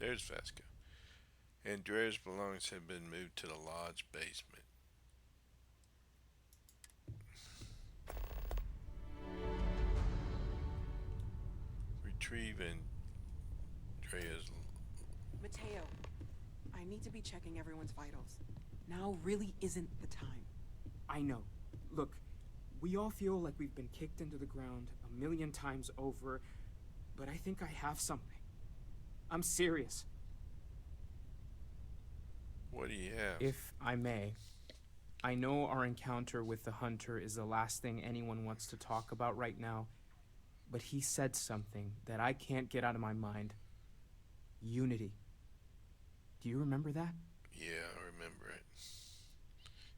There's Vasco. Andrea's belongings have been moved to the lodge basement. Retrieve Andrea's. Mateo, I need to be checking everyone's vitals. Now really isn't the time. I know. Look, we all feel like we've been kicked into the ground a million times over, but I think I have something. I'm serious. What do you have? If I may, I know our encounter with the hunter is the last thing anyone wants to talk about right now, but he said something that I can't get out of my mind. Unity. Do you remember that? Yeah, I remember it.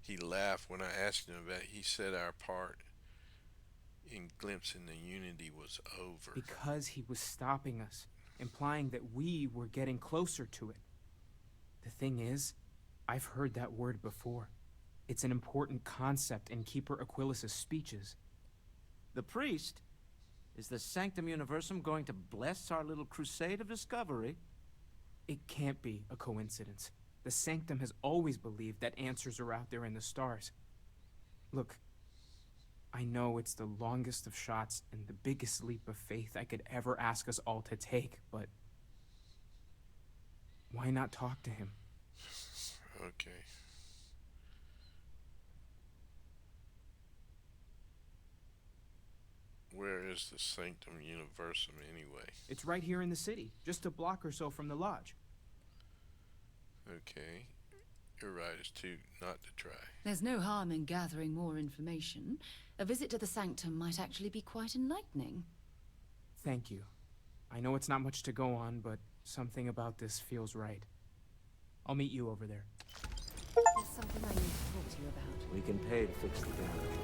He laughed when I asked him about it. He said our part in glimpsing the unity was over. Because he was stopping us, implying that we were getting closer to it. The thing is, I've heard that word before. It's an important concept in Keeper Aquilas's speeches. The priest? Is the Sanctum Universum going to bless our little crusade of discovery? It can't be a coincidence. The Sanctum has always believed that answers are out there in the stars. Look, I know it's the longest of shots and the biggest leap of faith I could ever ask us all to take, but why not talk to him? Okay. Where is the Sanctum Universum anyway? It's right here in the city, just a block or so from the lodge. Okay. You're right, it's too not to try. There's no harm in gathering more information. A visit to the Sanctum might actually be quite enlightening. Thank you. I know it's not much to go on, but something about this feels right. I'll meet you over there. There's something I need to talk to you about. We can pay to fix the damages.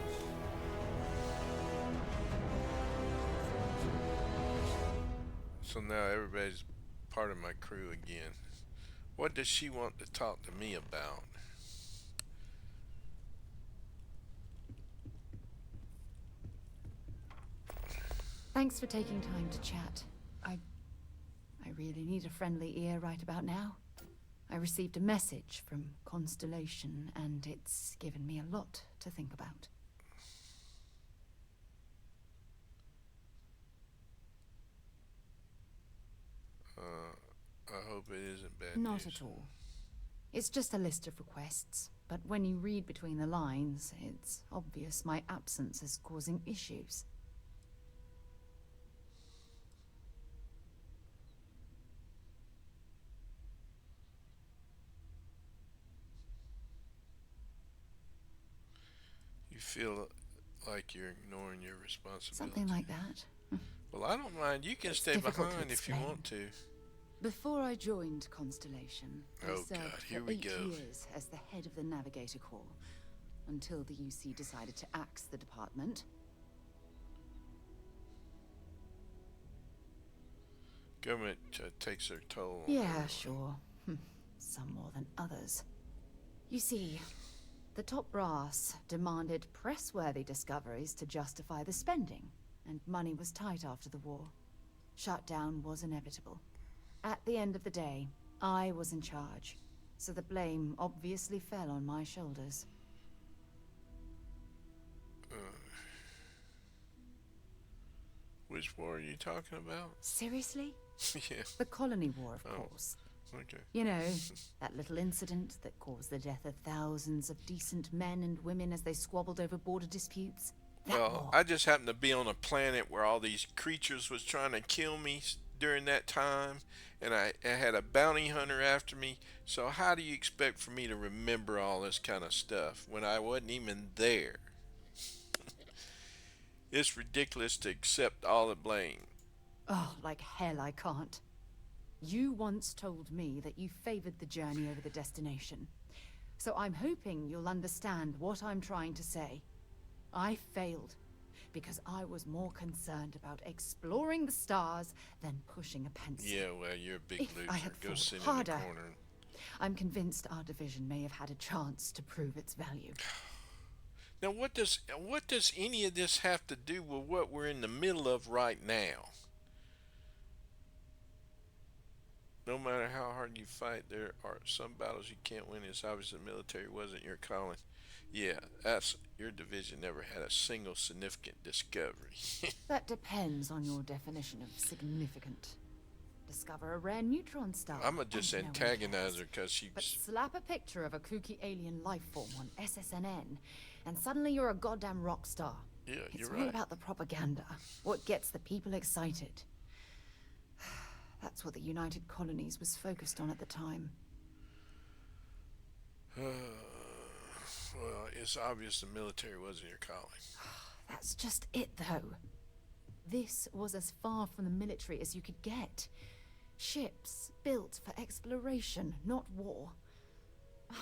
So now everybody's part of my crew again. What does she want to talk to me about? Thanks for taking time to chat. I really need a friendly ear right about now. I received a message from Constellation, and it's given me a lot to think about. I hope it isn't bad Not news. at all. It's just a list of requests, but when you read between the lines, it's obvious my absence is causing issues. You feel like you're ignoring your responsibility. Something like that. Well, I don't mind. You can It's stay difficult to behind if you explain. want to. Before I joined Constellation, I Oh, served God, for here we 8 go. years as the head of the Navigator Corps, until the UC decided to axe the department. Government takes their toll on Yeah, everyone. sure. Some more than others. You see, the top brass demanded press-worthy discoveries to justify the spending, and money was tight after the war. Shutdown was inevitable. At the end of the day, I was in charge, so the blame obviously fell on my shoulders. Which war are you talking about? Seriously? Yeah. The Colony War, of Oh. course. Okay. You know, that little incident that caused the death of thousands of decent men and women as they squabbled over border disputes. That Well, war. I just happened to be on a planet where all these creatures was trying to kill me during that time, and I had a bounty hunter after me. So how do you expect for me to remember all this kind of stuff when I wasn't even there? It's ridiculous to accept all the blame. Oh, like hell I can't. You once told me that you favored the journey over the destination. So I'm hoping you'll understand what I'm trying to say. I failed because I was more concerned about exploring the stars than pushing a pencil. Yeah, well, you're a big If I loser. had Go fought sit in harder. the corner. I'm convinced our division may have had a chance to prove its value. Now, what does any of this have to do with what we're in the middle of right now? No matter how hard you fight, there are some battles you can't win. It's obvious the military wasn't your calling. Yeah, that's your division never had a single significant discovery. That depends on your definition of significant. Discover a rare neutron star. I'ma just and no one antagonize cares. her because But she's. slap a picture of a kooky alien life form on SSNN, and suddenly you're a goddamn rock star. Yeah, It's you're all right. about the propaganda, what gets the people excited. That's what the United Colonies was focused on at the time. Well, it's obvious the military wasn't your calling. That's just it, though. This was as far from the military as you could get. Ships built for exploration, not war.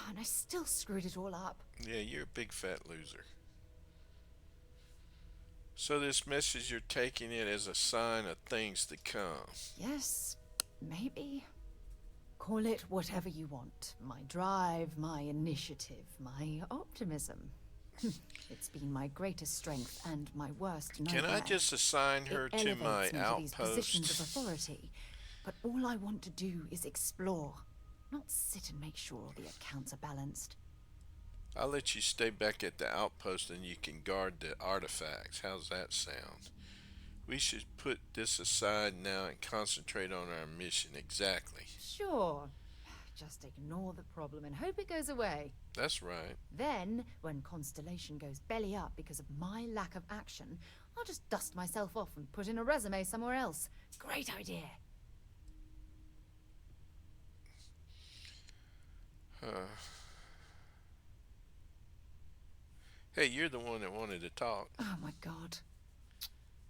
And I still screwed it all up. Yeah, you're a big fat loser. So this message, you're taking it as a sign of things to come. Yes, maybe. Call it whatever you want. My drive, my initiative, my optimism. It's been my greatest strength and my worst nightmare. Can I just assign her It to my elevates me to these positions of outpost? authority. But all I want to do is explore, not sit and make sure all the accounts are balanced. I'll let you stay back at the outpost and you can guard the artifacts. How's that sound? We should put this aside now and concentrate on our mission. Exactly. Sure. Just ignore the problem and hope it goes away. That's right. Then, when Constellation goes belly up because of my lack of action, I'll just dust myself off and put in a resume somewhere else. Great idea. Hey, you're the one that wanted to talk. Oh my god.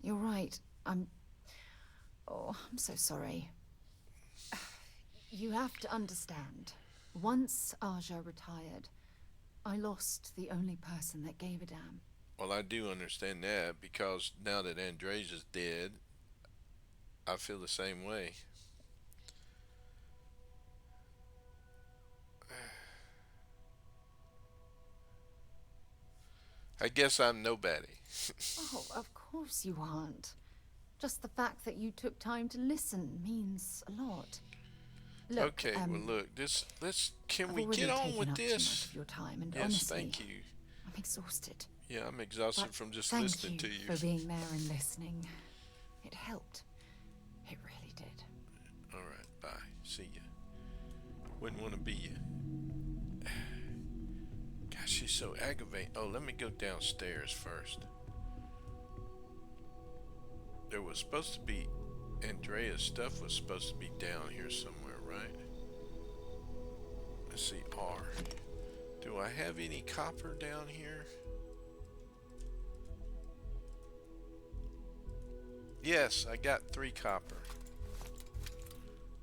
You're right. Oh, I'm so sorry. You have to understand. Once Aja retired, I lost the only person that gave a damn. Well, I do understand that because now that Andres is dead, I feel the same way. I guess I'm nobody. Oh, of course you aren't. Just the fact that you took time to listen means a lot. Look, Okay, well look, can I've we already get on taken with up too much this? of your time, and Yes, honestly, thank you. I'm exhausted. Yeah, I'm exhausted But from just thank listening to for you. being there and listening. It helped. It really did. All right, bye. See ya. Wouldn't want to be you. Gosh, she's so aggravating. Oh, let me go downstairs first. There was supposed to be Andrea's stuff was supposed to be down here somewhere, right? Let's see, R. Do I have any copper down here? Yes, I got 3 copper.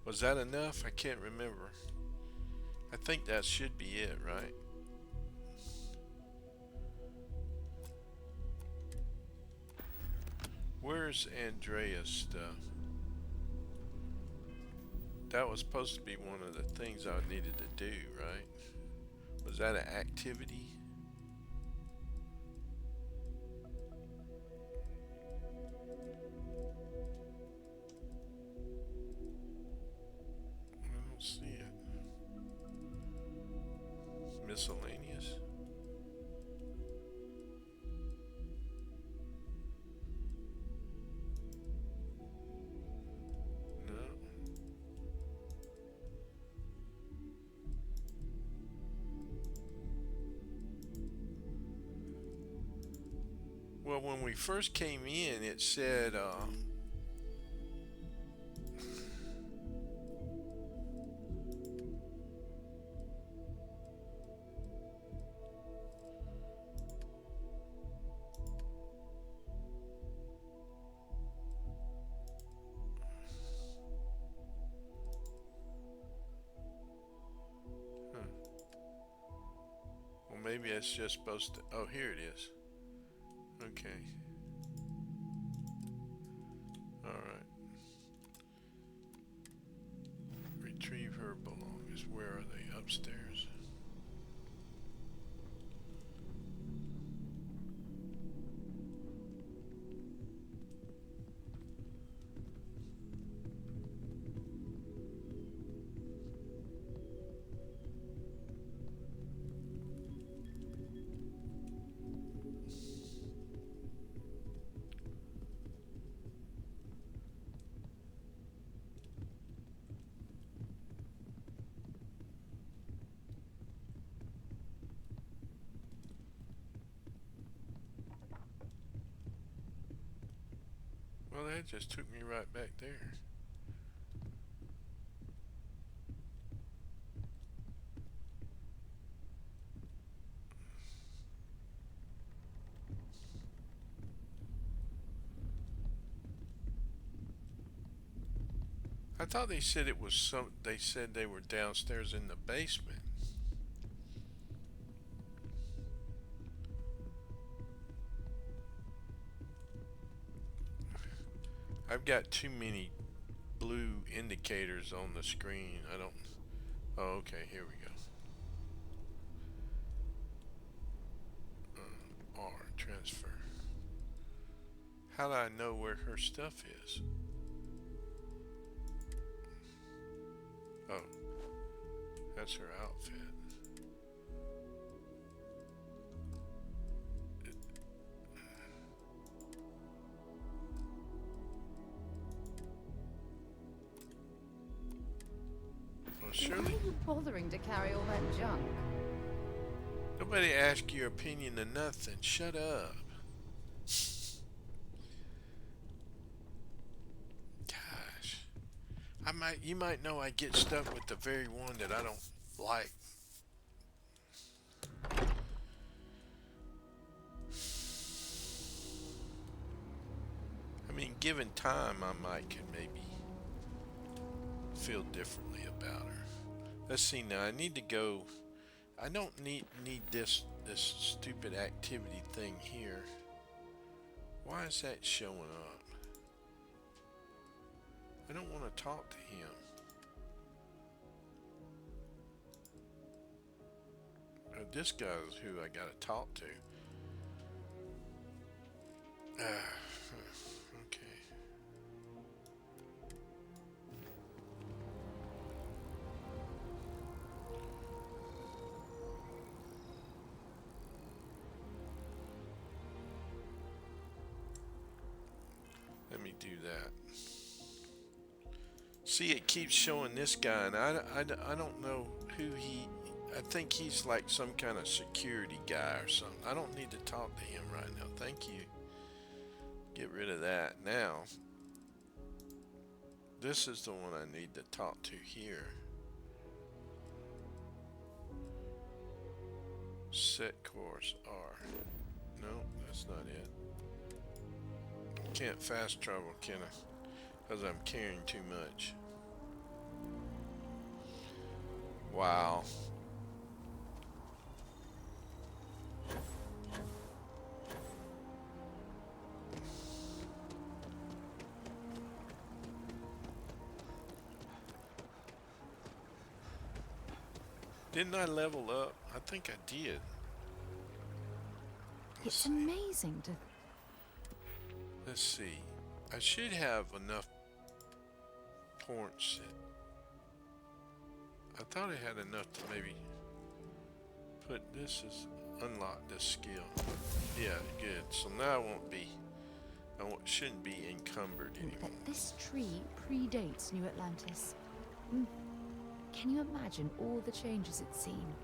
Was that enough? I can't remember. I think that should be it, right? Where's Andrea's stuff? That was supposed to be one of the things I needed to do, right? Was that an activity? I don't see it. Miscellaneous? No. Well, when we first came in, it said, huh. Well, maybe it's just supposed to. Oh, here it is. Okay. Alright. Retrieve her belongings. Where are they? Upstairs. that just took me right back there. I thought they said it was some. They said they were downstairs in the basement. I've got too many blue indicators on the screen. I don't. Oh, okay. Here we go. R transfer. How do I know where her stuff is? Oh, that's her outfit. Well, Why surely are you bothering to carry all that junk? nobody asked your opinion of nothing. Shut up. Gosh, you might know I get stuck with the very one that I don't like. I mean, given time, I might could maybe feel differently about her. Let's see now. I need to go. I don't need this stupid activity thing here. Why is that showing up? I don't want to talk to him. This guy's who I gotta talk to. Okay. Let me do that. See, it keeps showing this guy, and I don't know who he. I think he's like some kind of security guy or something. I don't need to talk to him right now. Thank you. Get rid of that. Now, this is the one I need to talk to here. Set course R. No, that's not it. Can't fast travel, can I? Because I'm carrying too much. Wow. Didn't I level up? I think I did. It's amazing to... Let's see. I should have enough points. I thought I had enough to maybe put this as unlock this skill. Yeah, good. So now I won't be. Shouldn't be encumbered anymore. that this tree predates New Atlantis. Mm. Can you imagine all the changes it's seen?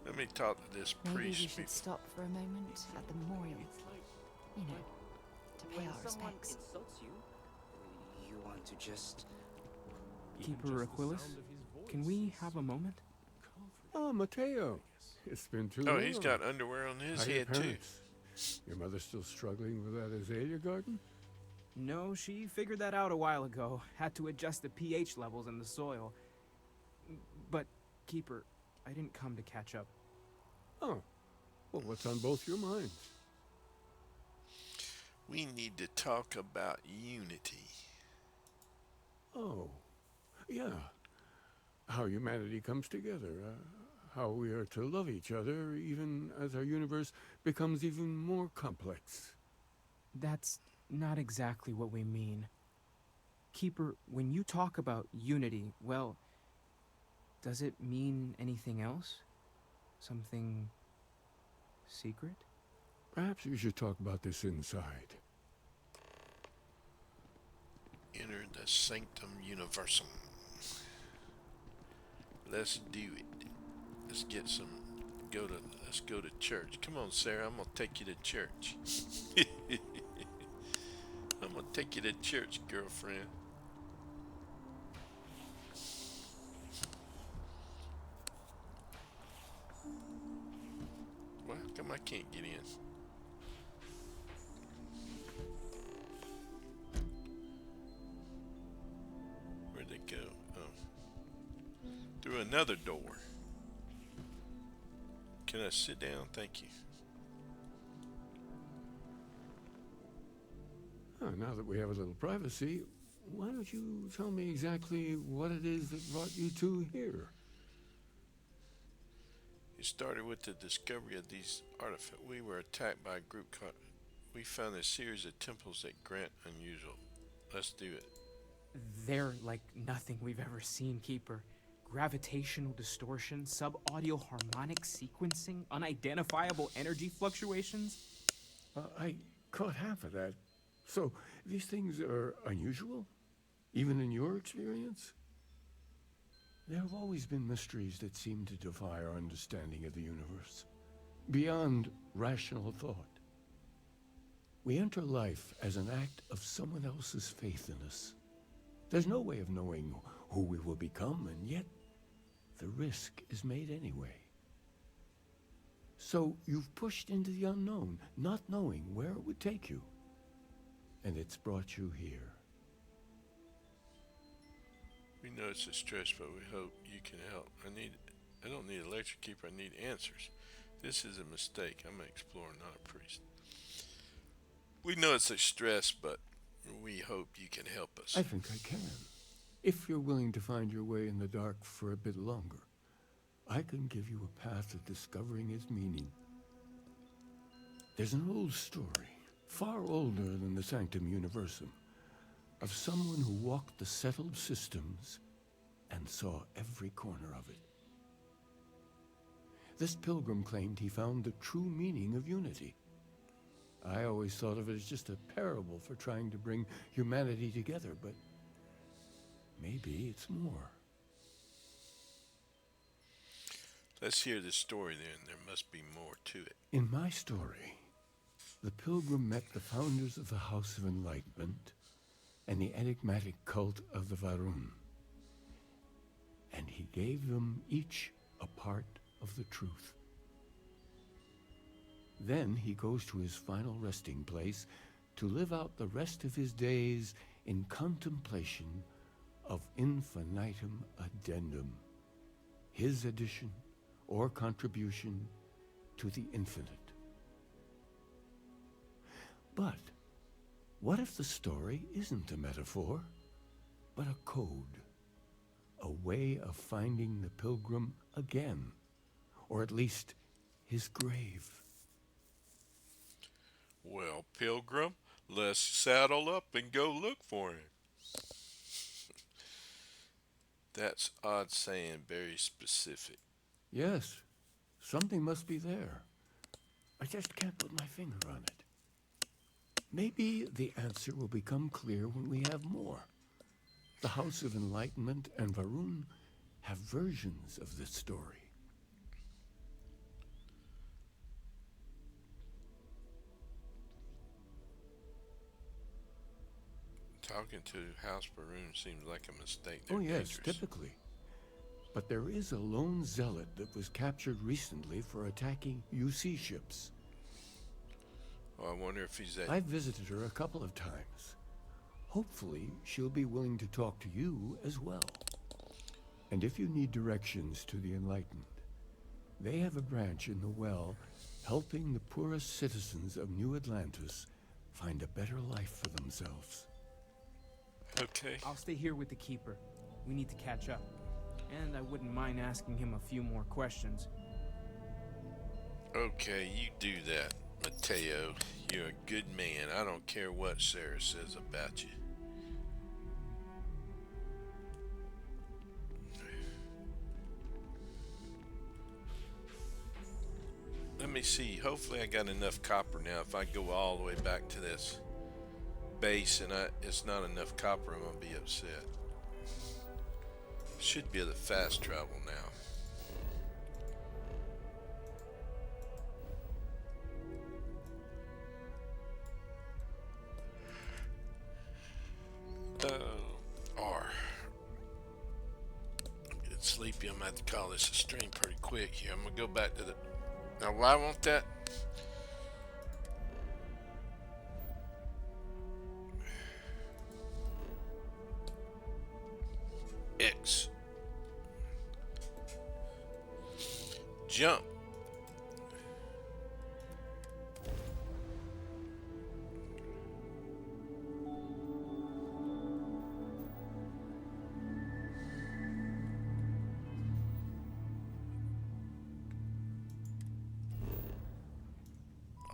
Let me talk to this Maybe we priest. should stop for a moment at the memorial. You know, to pay When our someone respects. insults you, you want to just... Keeper Aquilas, can we have a moment? Oh, Mateo. It's been too Oh, long. he's got underwear on his How are your head too. parents? Your mother still struggling with that azalea garden? No, she figured that out a while ago. Had to adjust the pH levels in the soil. But, Keeper, I didn't come to catch up. Oh. Well, what's on both your minds? We need to talk about unity. Oh. Yeah. How humanity comes together. How we are to love each other even as our universe becomes even more complex. That's not exactly what we mean. Keeper, when you talk about unity, well, does it mean anything else? Something secret? Perhaps we should talk about this inside. Enter the Sanctum Universum. Let's do it. Let's get some. Let's go to church. Come on, Sarah. I'm gonna take you to church. I'm gonna take you to church, girlfriend. Well, how come I can't get in? Where'd they go? Oh. Through another door. Can I sit down? Thank you. Oh, now that we have a little privacy, why don't you tell me exactly what it is that brought you two here? It started with the discovery of these artifacts. We were attacked by a group called. We found a series of temples that grant unusual. Let's do it. They're like nothing we've ever seen, Keeper. Gravitational distortion, sub-audio harmonic sequencing, unidentifiable energy fluctuations. I caught half of that. So, these things are unusual? Even in your experience? There have always been mysteries that seem to defy our understanding of the universe, beyond rational thought. We enter life as an act of someone else's faith in us. There's no way of knowing who we will become, and yet the risk is made anyway. So you've pushed into the unknown, not knowing where it would take you. And it's brought you here. We know it's a stress, but we hope you can help. I don't need a lecture keeper, I need answers. This is a mistake. I'm an explorer, not a priest. We know it's a stress, but we hope you can help us. I think I can. If you're willing to find your way in the dark for a bit longer, I can give you a path of discovering its meaning. There's an old story, far older than the Sanctum Universum, of someone who walked the settled systems and saw every corner of it. This pilgrim claimed he found the true meaning of unity. I always thought of it as just a parable for trying to bring humanity together, but maybe it's more. Let's hear the story then. There must be more to it. In my story, the pilgrim met the founders of the House of Enlightenment and the enigmatic cult of the Varun. And he gave them each a part of the truth. Then he goes to his final resting place to live out the rest of his days in contemplation of infinitum addendum, his addition or contribution to the infinite. But what if the story isn't a metaphor, but a code, a way of finding the pilgrim again, or at least his grave? Well, Pilgrim, let's saddle up and go look for him. That's odd saying, very specific. Yes, something must be there. I just can't put my finger on it. Maybe the answer will become clear when we have more. The House of Enlightenment and Varun have versions of this story. Talking to House Baroon seems like a mistake. Oh They're yes, dangerous. typically. But there is a lone zealot that was captured recently for attacking UC ships. Oh, I wonder if he's that. I've visited her a couple of times. Hopefully, she'll be willing to talk to you as well. And if you need directions to the Enlightened, they have a branch in the well helping the poorest citizens of New Atlantis find a better life for themselves. Okay. I'll stay here with the Keeper. We need to catch up. And I wouldn't mind asking him a few more questions. Okay, you do that, Mateo. You're a good man. I don't care what Sarah says about you. me see. Hopefully I got enough copper now. If I go all the way back to this base and it's not enough copper, I'm gonna be upset. Should be able to fast travel now. R. I'm getting sleepy. I'm gonna have to call this a stream pretty quick here. I'm gonna go back to the. Now, why I want that? X. Jump.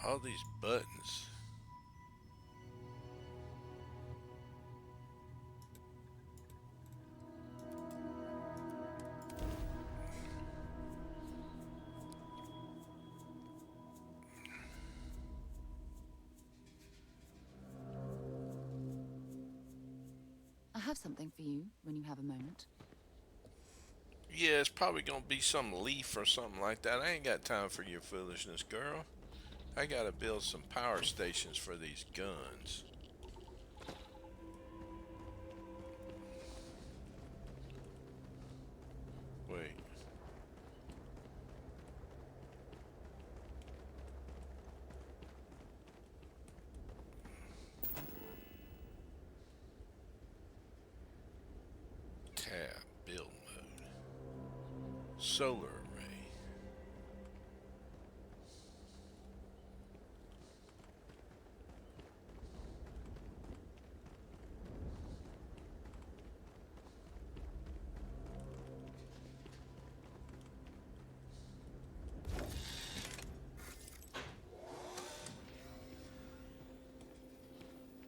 All these buttons. I have something for you when you have a moment. Yeah, it's probably gonna be some leaf or something like that. I ain't got time for your foolishness, girl. I gotta build some power stations for these guns. Wait. Tab, build mode. Solar array.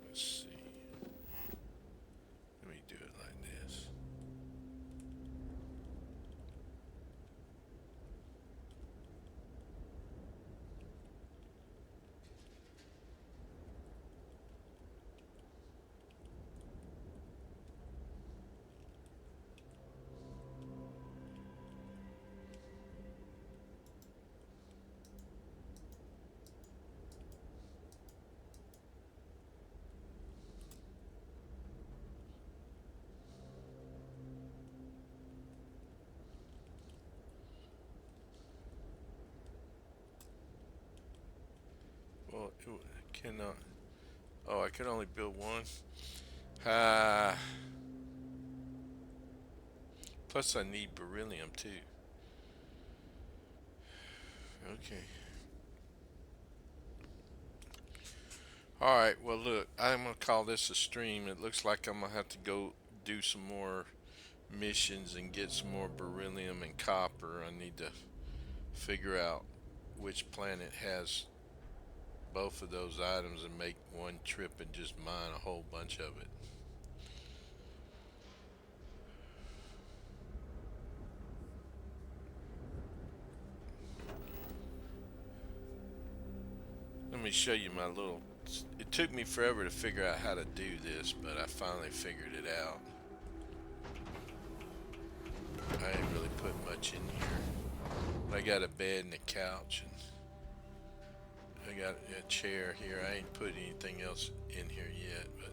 Let's see. Let me do it like this. Well, it cannot. Oh, I can only build one. Ah. Plus, I need beryllium too. Okay. Alright, well, look, I'm gonna call this a stream. It looks like I'm gonna have to go do some more missions and get some more beryllium and copper. I need to figure out which planet has both of those items and make one trip and just mine a whole bunch of it. Let me show you my little. It took me forever to figure out how to do this, but I finally figured it out. I ain't really put much in here. I got a bed and a couch, and I got a chair here. I ain't put anything else in here yet, but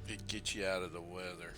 it gets you out of the weather.